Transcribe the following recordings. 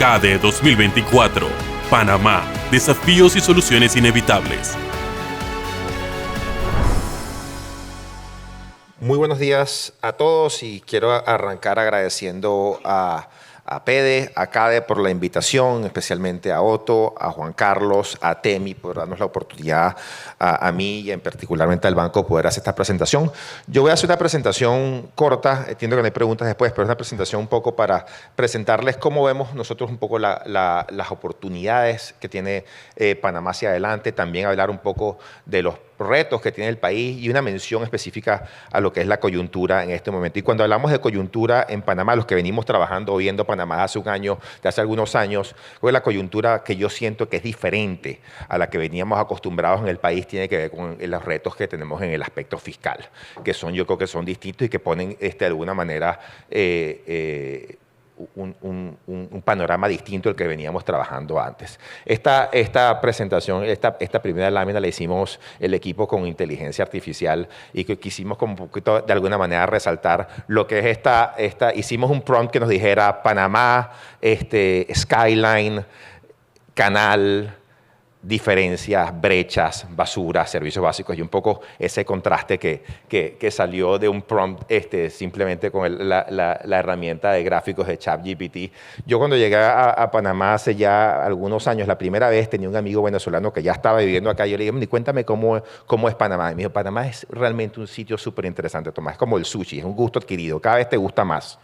CADE 2024. Panamá. Desafíos y soluciones inevitables. Muy buenos días a todos y quiero arrancar agradeciendo a PEDE, a CADE por la invitación, especialmente a Otto, a Juan Carlos, a Temi por darnos la oportunidad a mí y en particularmente al banco poder hacer esta presentación. Yo voy a hacer una presentación corta, entiendo que no hay preguntas después, pero es una presentación un poco para presentarles cómo vemos nosotros un poco las oportunidades que tiene Panamá hacia adelante, también hablar un poco de los retos que tiene el país y una mención específica a lo que es la coyuntura en este momento. Y cuando hablamos de coyuntura en Panamá, los que venimos trabajando o viendo Panamá hace un año, de hace algunos años, pues la coyuntura que yo siento que es diferente a la que veníamos acostumbrados en el país tiene que ver con los retos que tenemos en el aspecto fiscal, que son, yo creo que son distintos y que ponen de alguna manera un panorama distinto al que veníamos trabajando antes. Esta presentación, esta primera lámina la hicimos el equipo con inteligencia artificial y que quisimos como un poquito de alguna manera resaltar lo que es hicimos un prompt que nos dijera Panamá, skyline, canal, diferencias, brechas, basura, servicios básicos y un poco ese contraste que salió de un prompt simplemente con la herramienta de gráficos de ChatGPT. Yo cuando llegué a Panamá hace ya algunos años, la primera vez tenía un amigo venezolano que ya estaba viviendo acá y yo le dije, cuéntame cómo es Panamá. Y me dijo, Panamá es realmente un sitio súper interesante, Tomás, es como el sushi, es un gusto adquirido, cada vez te gusta más.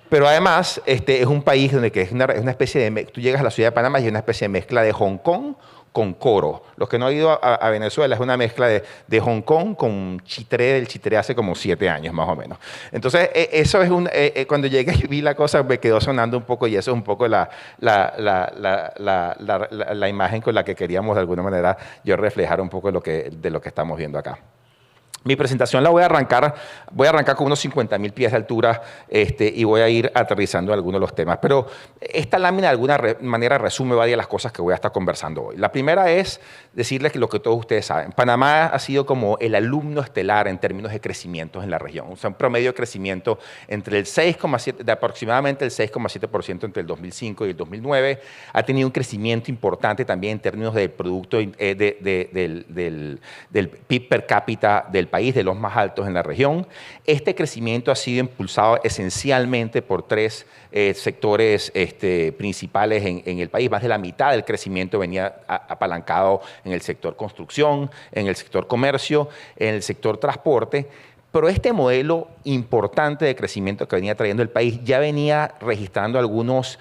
Pero además es un país donde que es una especie de, tú llegas a la ciudad de Panamá y es una especie de mezcla de Hong Kong con Coro. Los que no han ido a Venezuela es una mezcla de Hong Kong con Chitré, del Chitré hace como 7 años más o menos. Entonces, eso es cuando llegué y vi la cosa me quedó sonando un poco y eso es un poco la imagen con la que queríamos de alguna manera yo reflejar un poco de lo que estamos viendo acá. Mi presentación la voy a arrancar con unos 50.000 pies de altura y voy a ir aterrizando algunos de los temas. Pero esta lámina de alguna manera resume varias de las cosas que voy a estar conversando hoy. La primera es decirles lo que todos ustedes saben. Panamá ha sido como el alumno estelar en términos de crecimiento en la región. O sea, un promedio de crecimiento entre el 6,7, de aproximadamente el 6,7% entre el 2005 y el 2009. Ha tenido un crecimiento importante también en términos del producto, del PIB per cápita del país, de los más altos en la región. Este crecimiento ha sido impulsado esencialmente por 3 sectores principales en el país. Más de la mitad del crecimiento venía apalancado en el sector construcción, en el sector comercio, en el sector transporte. Pero este modelo importante de crecimiento que venía trayendo el país ya venía registrando algunos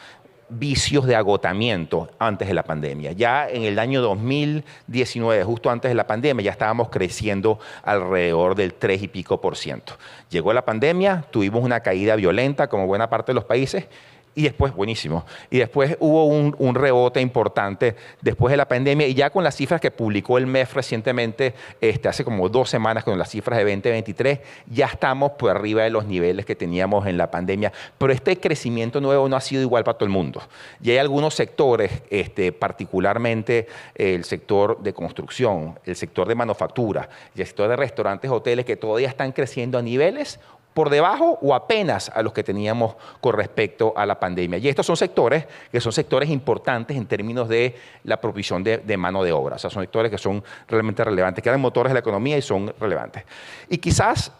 vicios de agotamiento antes de la pandemia. Ya en el año 2019, justo antes de la pandemia, ya estábamos creciendo alrededor del 3 y pico %. Llegó la pandemia, tuvimos una caída violenta como buena parte de los países y después, buenísimo, y después hubo un rebote importante después de la pandemia y ya con las cifras que publicó el MEF recientemente, hace como 2 semanas con las cifras de 2023, ya estamos por arriba de los niveles que teníamos en la pandemia, pero este crecimiento nuevo no ha sido igual para todo el mundo. Y hay algunos sectores, particularmente el sector de construcción, el sector de manufactura y el sector de restaurantes, hoteles, que todavía están creciendo a niveles por debajo o apenas a los que teníamos con respecto a la pandemia. Y estos son sectores que son sectores importantes en términos de la provisión de mano de obra. O sea, son sectores que son realmente relevantes, que eran motores de la economía y son relevantes. Y quizás,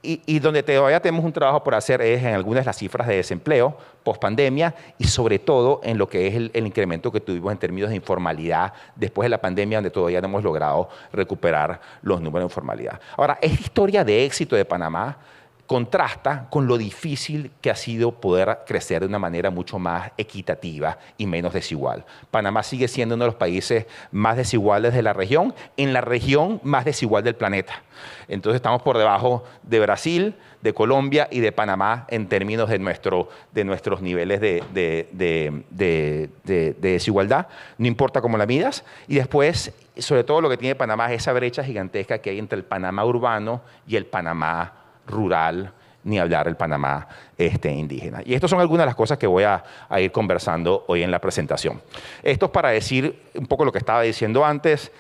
y donde todavía tenemos un trabajo por hacer es en algunas de las cifras de desempleo post-pandemia y sobre todo en lo que es el incremento que tuvimos en términos de informalidad después de la pandemia, donde todavía no hemos logrado recuperar los números de informalidad. Ahora, esta historia de éxito de Panamá contrasta con lo difícil que ha sido poder crecer de una manera mucho más equitativa y menos desigual. Panamá sigue siendo uno de los países más desiguales de la región, en la región más desigual del planeta. Entonces estamos por debajo de Brasil, de Colombia y de Panamá en términos de nuestros niveles de desigualdad, no importa cómo la midas. Y después, sobre todo lo que tiene Panamá es esa brecha gigantesca que hay entre el Panamá urbano y el Panamá rural, ni hablar el Panamá indígena. Y estas son algunas de las cosas que voy a ir conversando hoy en la presentación. Esto es para decir un poco lo que estaba diciendo antes.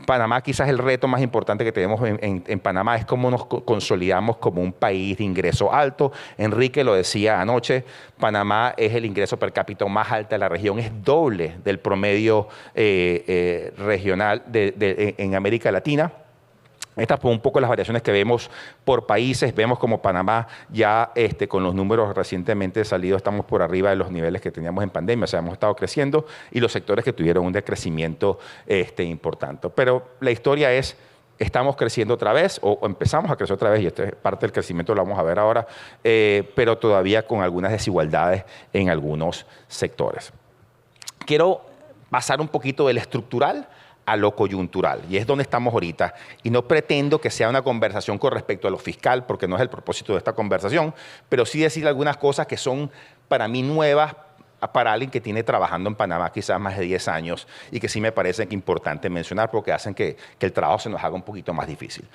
Panamá, quizás el reto más importante que tenemos en Panamá es cómo nos consolidamos como un país de ingreso alto. Enrique lo decía anoche, Panamá es el ingreso per cápita más alto de la región, es doble del promedio regional en América Latina. Estas son un poco las variaciones que vemos por países. Vemos como Panamá ya con los números recientemente salidos estamos por arriba de los niveles que teníamos en pandemia. O sea, hemos estado creciendo y los sectores que tuvieron un decrecimiento importante. Pero la historia es, estamos creciendo otra vez o empezamos a crecer otra vez y esto es parte del crecimiento, lo vamos a ver ahora, pero todavía con algunas desigualdades en algunos sectores. Quiero pasar un poquito del estructural a lo coyuntural, y es donde estamos ahorita. Y no pretendo que sea una conversación con respecto a lo fiscal, porque no es el propósito de esta conversación, pero sí decir algunas cosas que son para mí nuevas, para alguien que tiene trabajando en Panamá quizás más de 10 años y que sí me parece importante mencionar porque hacen que el trabajo se nos haga un poquito más difícil.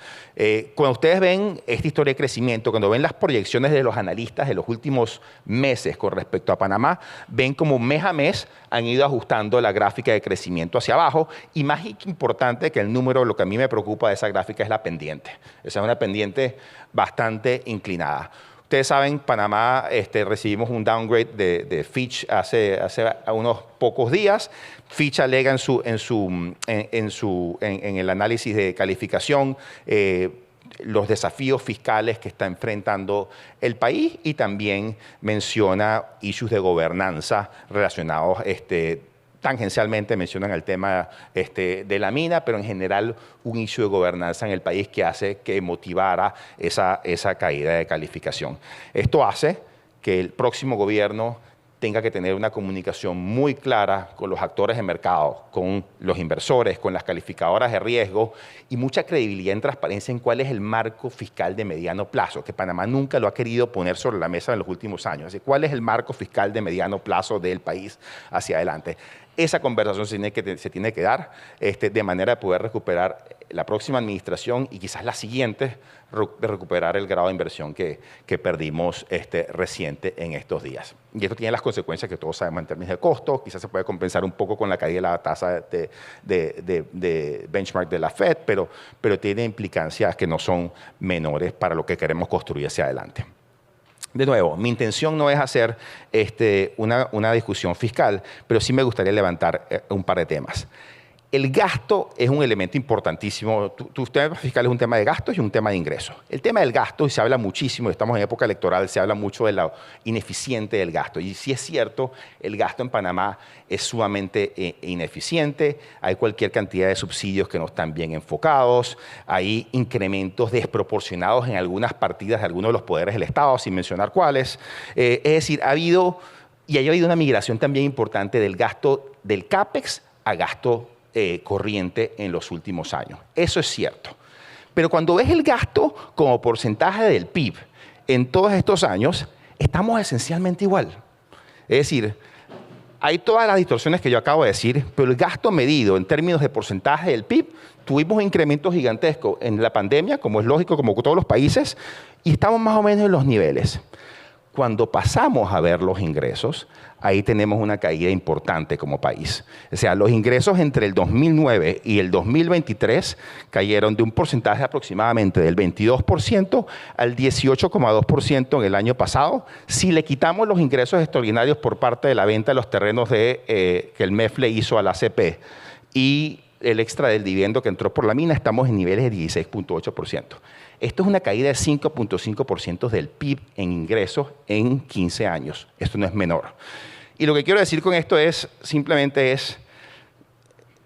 Cuando ustedes ven esta historia de crecimiento, cuando ven las proyecciones de los analistas de los últimos meses con respecto a Panamá, ven como mes a mes han ido ajustando la gráfica de crecimiento hacia abajo y más importante que el número, lo que a mí me preocupa de esa gráfica es la pendiente. Esa es una pendiente bastante inclinada. Ustedes saben, Panamá recibimos un downgrade de Fitch hace unos pocos días. Fitch alega en el análisis de calificación los desafíos fiscales que está enfrentando el país y también menciona issues de gobernanza relacionados tangencialmente mencionan el tema de la mina, pero en general un issue de gobernanza en el país que hace que motivara esa caída de calificación. Esto hace que el próximo gobierno tenga que tener una comunicación muy clara con los actores de mercado, con los inversores, con las calificadoras de riesgo y mucha credibilidad y transparencia en cuál es el marco fiscal de mediano plazo, que Panamá nunca lo ha querido poner sobre la mesa en los últimos años. Así, ¿cuál es el marco fiscal de mediano plazo del país hacia adelante? Esa conversación se tiene que dar de manera de poder recuperar la próxima administración y quizás la siguiente, de recuperar el grado de inversión que perdimos reciente en estos días. Y esto tiene las consecuencias que todos sabemos en términos de costo, quizás se puede compensar un poco con la caída de la tasa de benchmark de la Fed, pero tiene implicancias que no son menores para lo que queremos construir hacia adelante. De nuevo, mi intención no es hacer una discusión fiscal, pero sí me gustaría levantar un par de temas. El gasto es un elemento importantísimo. Tu tema fiscal es un tema de gastos y un tema de ingresos. El tema del gasto, y se habla muchísimo, estamos en época electoral, se habla mucho de lo ineficiente del gasto. Y sí es cierto, el gasto en Panamá es sumamente ineficiente. Hay cualquier cantidad de subsidios que no están bien enfocados. Hay incrementos desproporcionados en algunas partidas de algunos de los poderes del Estado, sin mencionar cuáles. Es decir, ha habido una migración también importante del gasto del CAPEX a gasto corriente en los últimos años. Eso es cierto. Pero cuando ves el gasto como porcentaje del PIB en todos estos años, estamos esencialmente igual. Es decir, hay todas las distorsiones que yo acabo de decir, pero el gasto medido en términos de porcentaje del PIB, tuvimos incrementos gigantescos en la pandemia, como es lógico, como todos los países, y estamos más o menos en los niveles. Cuando pasamos a ver los ingresos, ahí tenemos una caída importante como país. O sea, los ingresos entre el 2009 y el 2023 cayeron de un porcentaje aproximadamente del 22% al 18,2% en el año pasado. Si le quitamos los ingresos extraordinarios por parte de la venta de los terrenos que el MEF le hizo a la ACP y el extra del dividendo que entró por la mina, estamos en niveles de 16,8%. Esto es una caída de 5,5% del PIB en ingresos en 15 años. Esto no es menor. Y lo que quiero decir con esto simplemente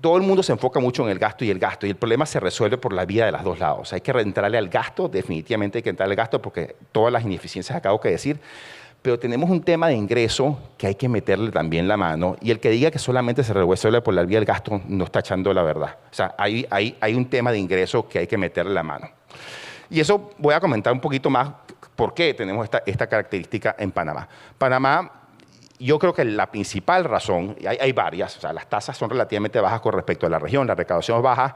todo el mundo se enfoca mucho en el gasto y el problema se resuelve por la vía de los dos lados. Hay que entrarle al gasto, definitivamente hay que entrarle al gasto porque todas las ineficiencias acabo de decir, pero tenemos un tema de ingreso que hay que meterle también la mano y el que diga que solamente se resuelve por la vía del gasto no está echando la verdad. O sea, hay un tema de ingreso que hay que meterle la mano. Y eso voy a comentar un poquito más por qué tenemos esta característica en Panamá. Panamá, yo creo que la principal razón, y hay varias, o sea, las tasas son relativamente bajas con respecto a la región, la recaudación es baja,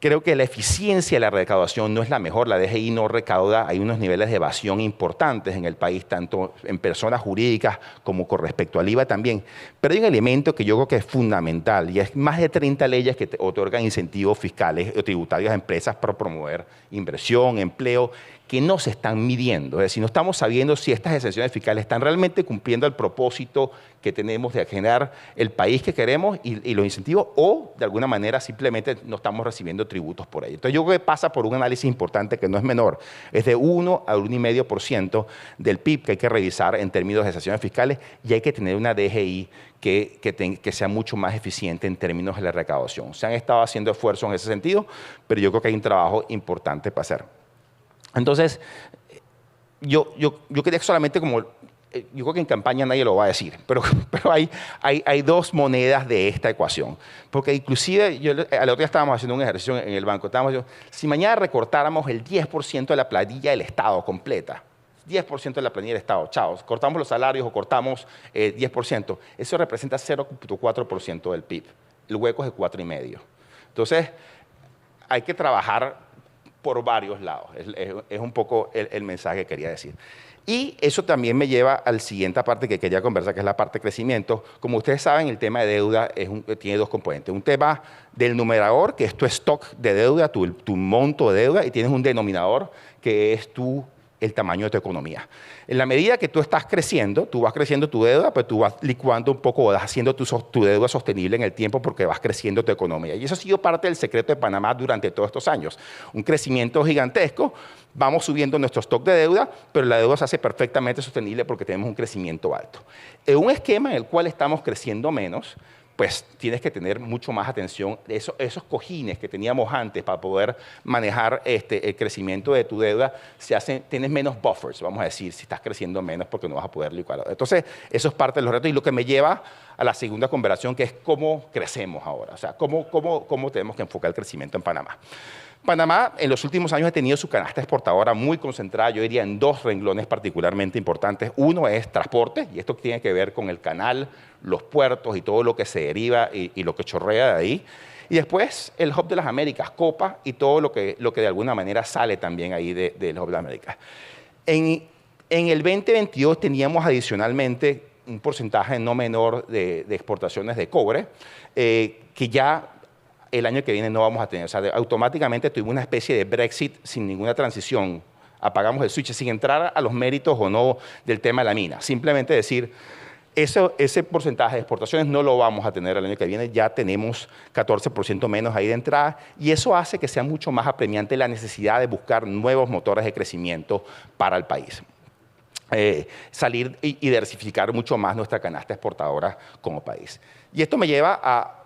Creo que la eficiencia de la recaudación no es la mejor. La DGI no recauda. Hay unos niveles de evasión importantes en el país, tanto en personas jurídicas como con respecto al IVA también. Pero hay un elemento que yo creo que es fundamental y es más de 30 leyes que otorgan incentivos fiscales o tributarios a empresas para promover inversión, empleo, que no se están midiendo. Es decir, no estamos sabiendo si estas exenciones fiscales están realmente cumpliendo el propósito que tenemos de generar el país que queremos y los incentivos, o de alguna manera simplemente no estamos recibiendo tributos por ello. Entonces yo creo que pasa por un análisis importante que no es menor. Es de 1 a 1,5% del PIB que hay que revisar en términos de exenciones fiscales, y hay que tener una DGI que sea mucho más eficiente en términos de la recaudación. Se han estado haciendo esfuerzos en ese sentido, pero yo creo que hay un trabajo importante para hacer. Entonces, yo quería solamente como, yo creo que en campaña nadie lo va a decir, pero hay dos monedas de esta ecuación. Porque inclusive, al otro día estábamos haciendo un ejercicio en el banco, estábamos diciendo, si mañana recortáramos el 10% de la planilla del Estado completa, 10% de la planilla del Estado, chao, cortamos los salarios o cortamos 10%, eso representa 0,4% del PIB. El hueco es de 4,5%. Entonces, hay que trabajar por varios lados. Es un poco el mensaje que quería decir. Y eso también me lleva al siguiente parte que quería conversar, que es la parte de crecimiento. Como ustedes saben, el tema de deuda tiene dos componentes. Un tema del numerador, que es tu stock de deuda, tu monto de deuda, y tienes un denominador, que es el tamaño de tu economía. En la medida que tú estás creciendo, tú vas creciendo tu deuda, pues tú vas licuando un poco, vas haciendo tu deuda sostenible en el tiempo porque vas creciendo tu economía. Y eso ha sido parte del secreto de Panamá durante todos estos años. Un crecimiento gigantesco, vamos subiendo nuestro stock de deuda, pero la deuda se hace perfectamente sostenible porque tenemos un crecimiento alto. En un esquema en el cual estamos creciendo menos, pues tienes que tener mucho más atención. Esos cojines que teníamos antes para poder manejar el crecimiento de tu deuda, tienes menos buffers, vamos a decir, si estás creciendo menos porque no vas a poder licuarlo. Entonces, eso es parte de los retos y lo que me lleva a la segunda conversación, que es cómo crecemos ahora, o sea, cómo tenemos que enfocar el crecimiento en Panamá. Panamá en los últimos años ha tenido su canasta exportadora muy concentrada, yo diría en dos renglones particularmente importantes. Uno es transporte, y esto tiene que ver con el canal, los puertos y todo lo que se deriva y lo que chorrea de ahí. Y después el Hub de las Américas, Copa, y todo lo que de alguna manera sale también ahí del Hub de las Américas. En el 2022 teníamos adicionalmente un porcentaje no menor de exportaciones de cobre, que ya el año que viene no vamos a tener. O sea, automáticamente tuvimos una especie de Brexit sin ninguna transición. Apagamos el switch sin entrar a los méritos o no del tema de la mina. Simplemente decir, ese porcentaje de exportaciones no lo vamos a tener el año que viene. Ya tenemos 14% menos ahí de entrada y eso hace que sea mucho más apremiante la necesidad de buscar nuevos motores de crecimiento para el país. Salir y diversificar mucho más nuestra canasta exportadora como país. Y esto me lleva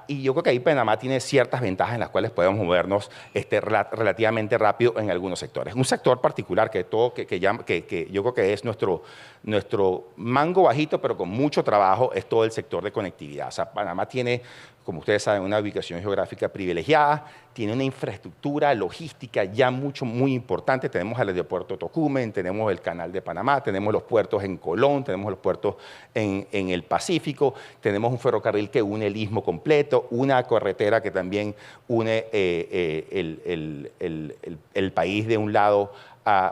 y yo creo que ahí Panamá tiene ciertas ventajas en las cuales podemos movernos relativamente rápido en algunos sectores. Un sector particular que yo creo que es nuestro mango bajito, pero con mucho trabajo, es todo el sector de conectividad. O sea, Panamá tiene, como ustedes saben, una ubicación geográfica privilegiada, tiene una infraestructura logística ya muy importante. Tenemos el aeropuerto Tocumen, tenemos el canal de Panamá, tenemos los puertos en Colón, tenemos los puertos en el Pacífico, tenemos un ferrocarril que une el istmo completo, una carretera que también une el país de un lado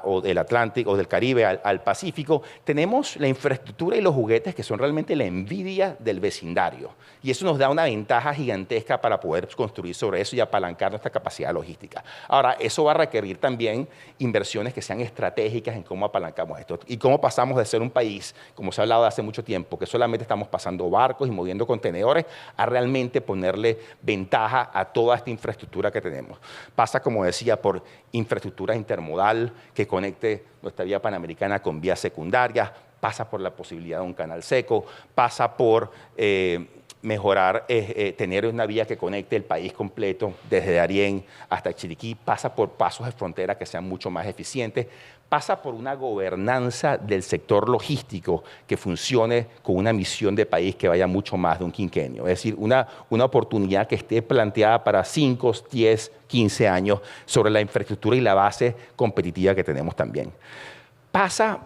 o del Atlántico o del Caribe al Pacífico. Tenemos la infraestructura y los juguetes que son realmente la envidia del vecindario. Y eso nos da una ventaja gigantesca para poder construir sobre eso y apalancar nuestra capacidad logística. Ahora, eso va a requerir también inversiones que sean estratégicas en cómo apalancamos esto y cómo pasamos de ser un país, como se ha hablado hace mucho tiempo, que solamente estamos pasando barcos y moviendo contenedores, a realmente ponerle ventaja a toda esta infraestructura que tenemos. Pasa, como decía, por infraestructura intermodal que conecte nuestra vía panamericana con vías secundarias, pasa por la posibilidad de un canal seco, pasa por mejorar, tener una vía que conecte el país completo desde Darién hasta Chiriquí, pasa por pasos de frontera que sean mucho más eficientes, pasa por una gobernanza del sector logístico que funcione con una misión de país que vaya mucho más de un quinquenio. Es decir, una oportunidad que esté planteada para 5, 10, 15 años sobre la infraestructura y la base competitiva que tenemos también. Pasa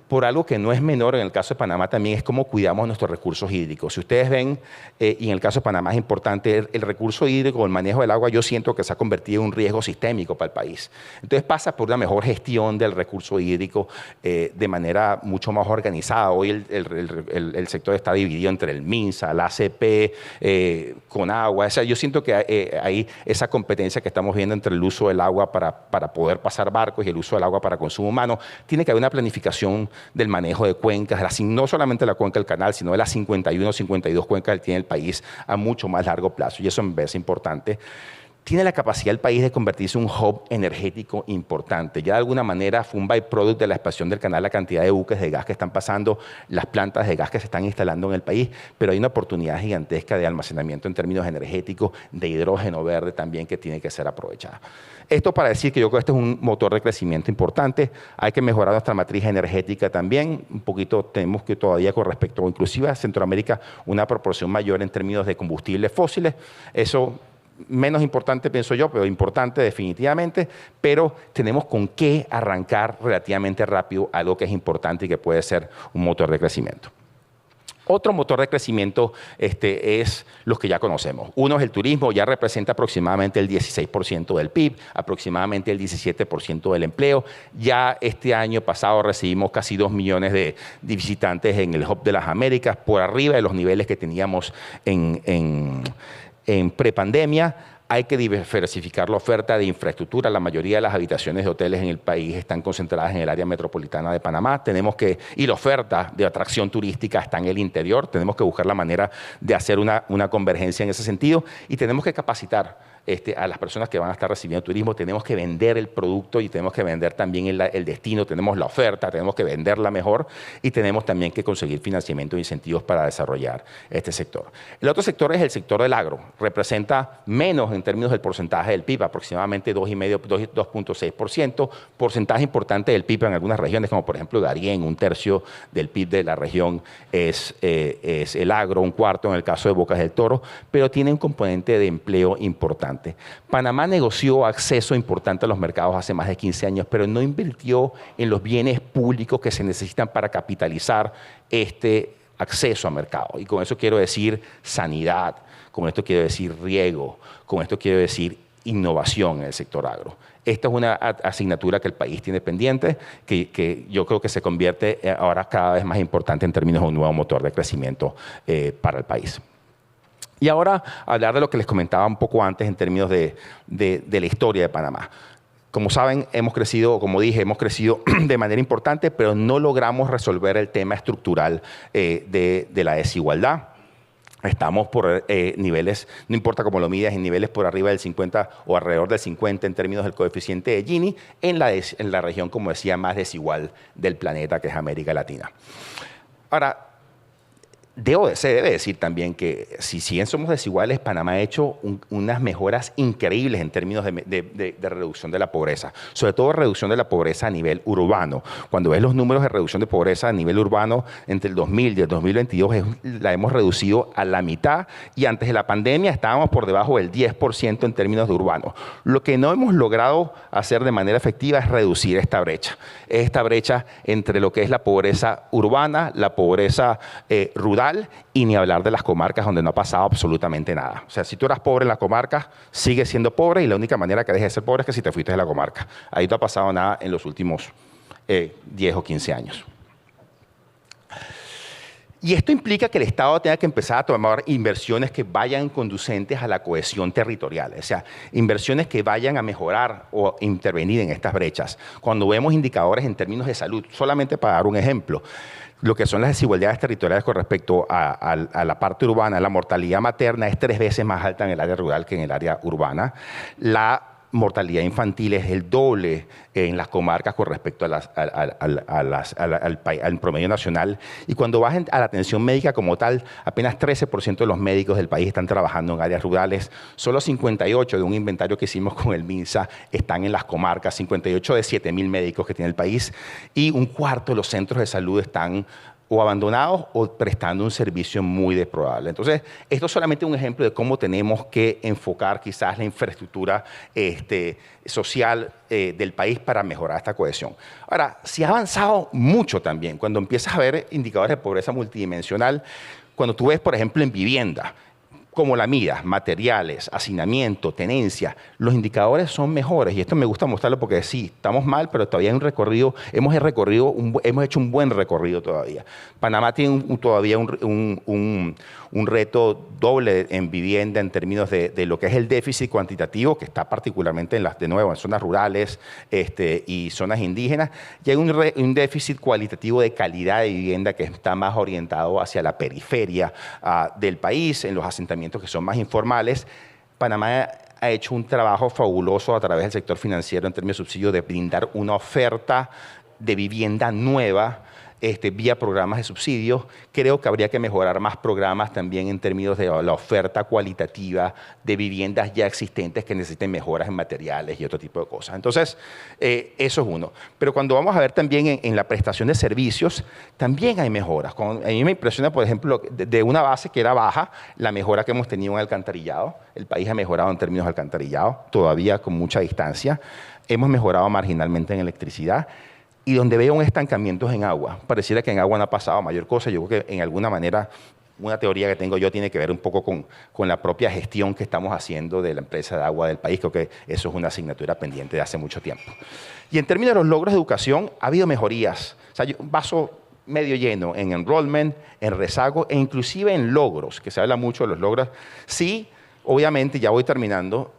por algo que no es menor en el caso de Panamá también, es cómo cuidamos nuestros recursos hídricos. Si ustedes ven, y en el caso de Panamá es importante, el recurso hídrico, el manejo del agua, yo siento que se ha convertido en un riesgo sistémico para el país. Entonces pasa por una mejor gestión del recurso hídrico de manera mucho más organizada. Hoy el sector está dividido entre el MINSA, la ACP, Conagua. O sea, yo siento que hay esa competencia que estamos viendo entre el uso del agua para poder pasar barcos y el uso del agua para consumo humano. Tiene que haber una planificación del manejo de cuencas, no solamente la cuenca del canal, sino de las 51 o 52 cuencas que tiene el país a mucho más largo plazo, y eso me parece importante. Tiene la capacidad el país de convertirse en un hub energético importante. Ya de alguna manera fue un byproduct de la expansión del canal, la cantidad de buques de gas que están pasando, las plantas de gas que se están instalando en el país, pero hay una oportunidad gigantesca de almacenamiento en términos energéticos, de hidrógeno verde también, que tiene que ser aprovechada. Esto para decir que yo creo que este es un motor de crecimiento importante. Hay que mejorar nuestra matriz energética también. Un poquito tenemos que todavía con respecto, inclusive a Centroamérica, una proporción mayor en términos de combustibles fósiles. Eso menos importante, pienso yo, pero importante definitivamente, pero tenemos con qué arrancar relativamente rápido algo que es importante y que puede ser un motor de crecimiento. Otro motor de crecimiento es los que ya conocemos. Uno es el turismo, ya representa aproximadamente el 16% del PIB, aproximadamente el 17% del empleo. Ya este año pasado recibimos casi 2 millones de visitantes en el Hub de las Américas, por arriba de los niveles que teníamos en prepandemia. Hay que diversificar la oferta de infraestructura. La mayoría de las habitaciones de hoteles en el país están concentradas en el área metropolitana de Panamá. Y la oferta de atracción turística está en el interior. Tenemos que buscar la manera de hacer una convergencia en ese sentido, y tenemos que capacitar a las personas que van a estar recibiendo turismo. Tenemos que vender el producto y tenemos que vender también el destino. Tenemos la oferta, tenemos que venderla mejor, y tenemos también que conseguir financiamiento e incentivos para desarrollar este sector. El otro sector es el sector del agro. Representa menos en términos del porcentaje del PIB, aproximadamente 2,6%. Porcentaje importante del PIB en algunas regiones, como por ejemplo Darién, 1/3 del PIB de la región es el agro, 1/4 en el caso de Bocas del Toro, pero tiene un componente de empleo importante. Panamá negoció acceso importante a los mercados hace más de 15 años, pero no invirtió en los bienes públicos que se necesitan para capitalizar este acceso a mercado. Y con eso quiero decir sanidad, con esto quiero decir riego, con esto quiero decir innovación en el sector agro. Esta es una asignatura que el país tiene pendiente, que yo creo que se convierte ahora cada vez más importante en términos de un nuevo motor de crecimiento para el país. Y ahora hablar de lo que les comentaba un poco antes en términos de la historia de Panamá. Como saben, hemos crecido, como dije, hemos crecido de manera importante, pero no logramos resolver el tema estructural de la desigualdad. Estamos por niveles, no importa cómo lo midas, en niveles por arriba del 50 o alrededor del 50 en términos del coeficiente de Gini, en la región, como decía, más desigual del planeta, que es América Latina. Ahora, se debe decir también que si bien somos desiguales, Panamá ha hecho unas mejoras increíbles en términos de reducción de la pobreza, sobre todo reducción de la pobreza a nivel urbano. Cuando ves los números de reducción de pobreza a nivel urbano, entre el 2000 y el 2022 la hemos reducido a la mitad, y antes de la pandemia estábamos por debajo del 10% en términos de urbano. Lo que no hemos logrado hacer de manera efectiva es reducir esta brecha. Esta brecha entre lo que es la pobreza urbana, la pobreza rural, y ni hablar de las comarcas donde no ha pasado absolutamente nada. O sea, si tú eras pobre en las comarcas, sigues siendo pobre, y la única manera que dejes de ser pobre es que si te fuiste de la comarca. Ahí no ha pasado nada en los últimos 10 o 15 años. Y esto implica que el Estado tenga que empezar a tomar inversiones que vayan conducentes a la cohesión territorial, o sea, inversiones que vayan a mejorar o intervenir en estas brechas. Cuando vemos indicadores en términos de salud, solamente para dar un ejemplo, lo que son las desigualdades territoriales con respecto a la parte urbana, la mortalidad materna es 3 veces más alta en el área rural que en el área urbana. La mortalidad infantil es el doble en las comarcas con respecto al promedio nacional. Y cuando vas a la atención médica como tal, apenas 13% de los médicos del país están trabajando en áreas rurales. Solo 58 de un inventario que hicimos con el MINSA están en las comarcas, 58 de 7.000 médicos que tiene el país. Y 1/4 de los centros de salud están o abandonados o prestando un servicio muy desprobable. Entonces, esto es solamente un ejemplo de cómo tenemos que enfocar quizás la infraestructura social del país para mejorar esta cohesión. Ahora, se ha avanzado mucho también. Cuando empiezas a ver indicadores de pobreza multidimensional, cuando tú ves, por ejemplo, en vivienda, como la mira, materiales, hacinamiento, tenencia, los indicadores son mejores. Y esto me gusta mostrarlo porque sí, estamos mal, pero todavía hay un recorrido, hemos hecho un buen recorrido todavía. Panamá tiene todavía un reto doble en vivienda en términos de lo que es el déficit cuantitativo, que está particularmente de nuevo, en zonas rurales y zonas indígenas, y hay un déficit cualitativo de calidad de vivienda que está más orientado hacia la periferia del país, en los asentamientos que son más informales. Panamá ha hecho un trabajo fabuloso a través del sector financiero en términos de subsidio de brindar una oferta de vivienda nueva vía programas de subsidios. Creo que habría que mejorar más programas también en términos de la oferta cualitativa de viviendas ya existentes que necesiten mejoras en materiales y otro tipo de cosas. Entonces, eso es uno. Pero cuando vamos a ver también en la prestación de servicios, también hay mejoras. A mí me impresiona, por ejemplo, de una base que era baja, la mejora que hemos tenido en alcantarillado. El país ha mejorado en términos de alcantarillado, todavía con mucha distancia. Hemos mejorado marginalmente en electricidad. Y donde veo un estancamiento es en agua. Pareciera que en agua no ha pasado mayor cosa. Yo creo que en alguna manera, una teoría que tengo yo tiene que ver un poco con la propia gestión que estamos haciendo de la empresa de agua del país. Creo que eso es una asignatura pendiente de hace mucho tiempo. Y en términos de los logros de educación, ha habido mejorías. O sea, un vaso medio lleno en enrollment, en rezago e inclusive en logros, que se habla mucho de los logros. Sí, obviamente, ya voy terminando,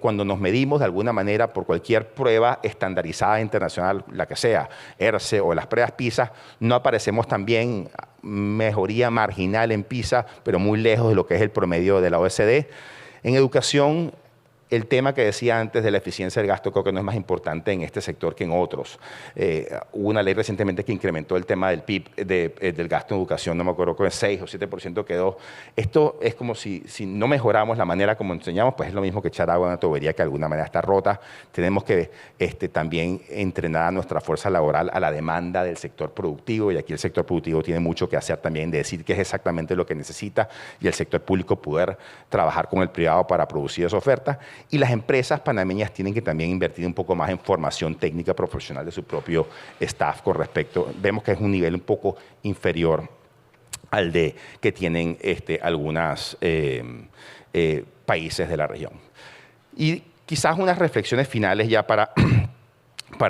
cuando nos medimos de alguna manera por cualquier prueba estandarizada internacional, la que sea, ERCE o las pruebas PISA, no aparecemos también mejoría marginal en PISA, pero muy lejos de lo que es el promedio de la OECD. En educación, el tema que decía antes de la eficiencia del gasto creo que no es más importante en este sector que en otros. Hubo una ley recientemente que incrementó el tema del PIB, del gasto en educación, no me acuerdo, con el 6 o 7% quedó. Esto es como si no mejoramos la manera como enseñamos, pues es lo mismo que echar agua en una tubería que de alguna manera está rota. Tenemos que también entrenar a nuestra fuerza laboral a la demanda del sector productivo, y aquí el sector productivo tiene mucho que hacer también de decir qué es exactamente lo que necesita, y el sector público poder trabajar con el privado para producir esa oferta. Y las empresas panameñas tienen que también invertir un poco más en formación técnica profesional de su propio staff con respecto. Vemos que es un nivel un poco inferior al de que tienen algunos países de la región. Y quizás unas reflexiones finales ya para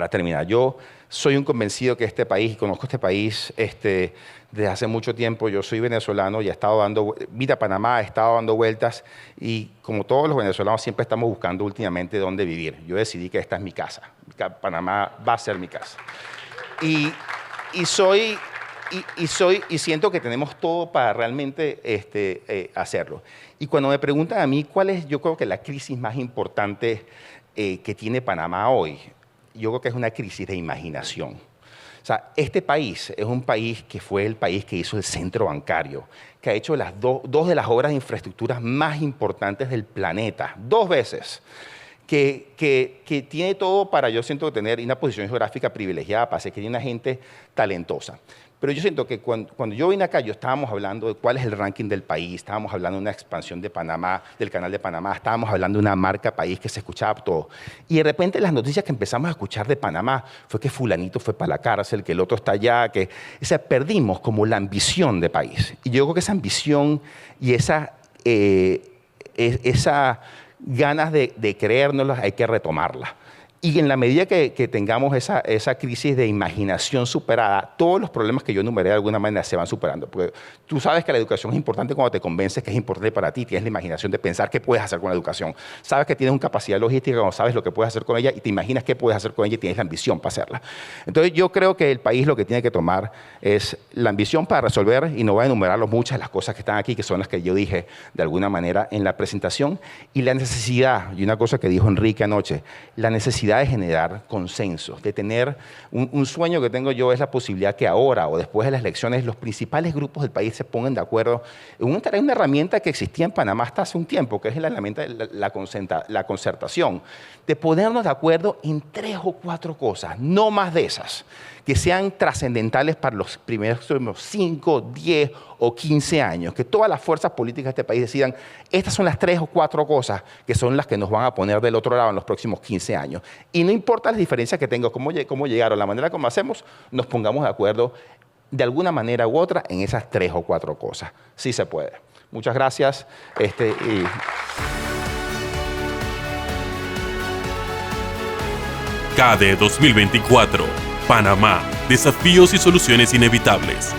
terminar. Yo soy un convencido que este país, y conozco este país desde hace mucho tiempo. Yo soy venezolano y he estado vine a Panamá, he estado dando vueltas, y como todos los venezolanos siempre estamos buscando últimamente dónde vivir. Yo decidí que esta es mi casa. Panamá va a ser mi casa. Y siento que tenemos todo para realmente hacerlo. Y cuando me preguntan a mí cuál es, yo creo que la crisis más importante que tiene Panamá hoy, yo creo que es una crisis de imaginación. O sea, este país es un país que fue el país que hizo el centro bancario, que ha hecho dos de las obras de infraestructuras más importantes del planeta, 2 veces. Que tiene todo para, yo siento, tener una posición geográfica privilegiada, para ser que tiene una gente talentosa. Pero yo siento que cuando yo vine acá, yo estábamos hablando de cuál es el ranking del país, estábamos hablando de una expansión de Panamá, del canal de Panamá, estábamos hablando de una marca país que se escuchaba todo. Y de repente las noticias que empezamos a escuchar de Panamá fue que fulanito fue para la cárcel, que el otro está allá, o sea, perdimos como la ambición de país. Y yo creo que esa ambición y esa ganas de creérnoslas hay que retomarla. Y en la medida que tengamos esa crisis de imaginación superada, todos los problemas que yo enumeré de alguna manera se van superando. Porque tú sabes que la educación es importante cuando te convences que es importante para ti. Tienes la imaginación de pensar qué puedes hacer con la educación. Sabes que tienes una capacidad logística cuando sabes lo que puedes hacer con ella y te imaginas qué puedes hacer con ella y tienes la ambición para hacerla. Entonces yo creo que el país lo que tiene que tomar es la ambición para resolver, y no voy a enumerar muchas de las cosas que están aquí, que son las que yo dije de alguna manera en la presentación, y la necesidad, y una cosa que dijo Enrique anoche, la necesidad posibilidad de generar consensos, de tener un sueño que tengo yo es la posibilidad que ahora o después de las elecciones los principales grupos del país se pongan de acuerdo en una herramienta que existía en Panamá hasta hace un tiempo, que es la herramienta de la concertación, de ponernos de acuerdo en 3 o 4 cosas, no más de esas, que sean trascendentales para los primeros 5, 10 o 15 años, que todas las fuerzas políticas de este país decidan, estas son las 3 o 4 cosas que son las que nos van a poner del otro lado en los próximos 15 años. Y no importa las diferencias que tengo, cómo llegaron, la manera como hacemos, nos pongamos de acuerdo de alguna manera u otra en esas 3 o 4 cosas. Sí se puede. Muchas gracias. CADE 2024. Panamá. Desafíos y soluciones inevitables.